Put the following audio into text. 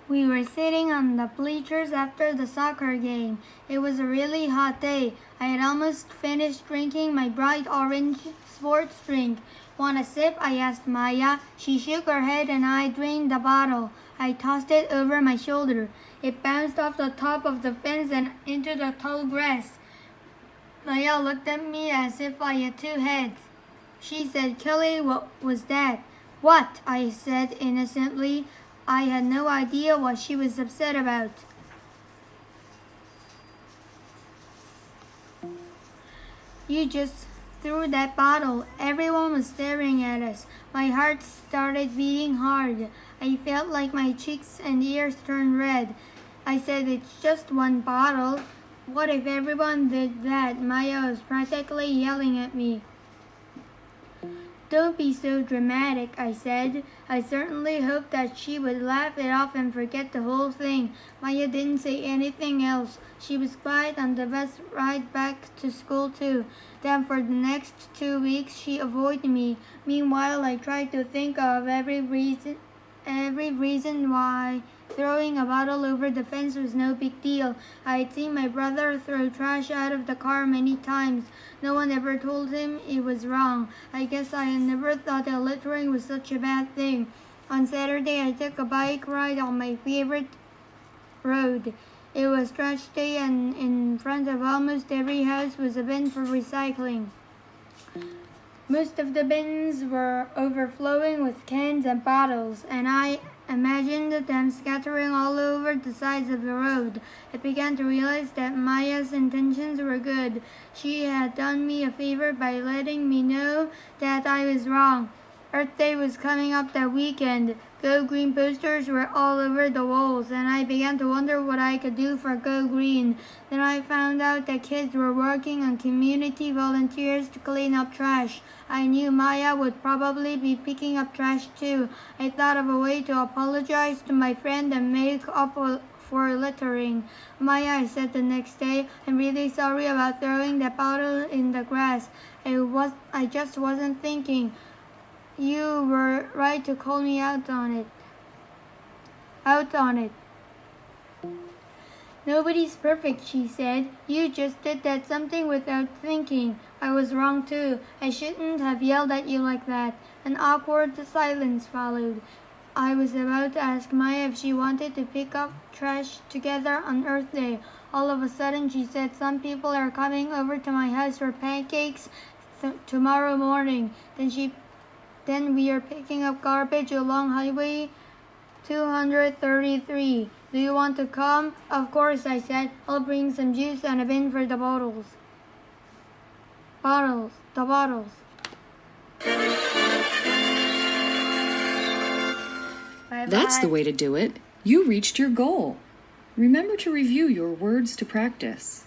We were sitting on the bleachers after the soccer game. It was a really hot day. I had almost finished drinking my bright orange sports drink. Want a sip? I asked Maya. She shook her head and I drained the bottle. I tossed it over my shoulder. It bounced off the top of the fence and into the tall grass. Maya looked at me as if I had two heads. She said, "Kelly, what was that?" "What?" I said innocently. I had no idea what she was upset about. "You just threw that bottle." Everyone was staring at us. My heart started beating hard. I felt like my cheeks and ears turned red. I said, "It's just one bottle." What if everyone did that? Maya was practically yelling at me. "Don't be so dramatic," I said. I certainly hoped that she would laugh it off and forget the whole thing. Maya didn't say anything else. She was quiet on the bus ride back to school too. Then for the next 2 weeks she avoided me. Meanwhile, I tried to think of every reason why throwing a bottle over the fence was no big deal. I had seen my brother throw trash out of the car many times. No one ever told him it was wrong. I guess I had never thought that littering was such a bad thing. On Saturday, I took a bike ride on my favorite road. It was trash day and in front of almost every house was a bin for recycling. Most of the bins were overflowing with cans and bottles, and I imagined them scattering all over the sides of the road. I began to realize that Maya's intentions were good. She had done me a favor by letting me know that I was wrong. Earth Day was coming up that weekend. Go Green posters were all over the walls, and I began to wonder what I could do for Go Green. Then I found out that kids were working on community volunteers to clean up trash. I knew Maya would probably be picking up trash too. I thought of a way to apologize to my friend and make up for littering. "Maya," I said the next day, "I'm really sorry about throwing that bottle in the grass. I just wasn't thinking. You were right to call me out on it. Nobody's perfect," she said. "You just did that something without thinking. I was wrong too. I shouldn't have yelled at you like that." An awkward silence followed. I was about to ask Maya if she wanted to pick up trash together on Earth Day. All of a sudden, she said, "Some people are coming over to my house for pancakes tomorrow morning. Then we are picking up garbage along Highway 233. Do you want to come?" "Of course," I said. "I'll bring some juice and a bin for the bottles." The bottles. Bye-bye. That's the way to do it. You reached your goal. Remember to review your words to practice.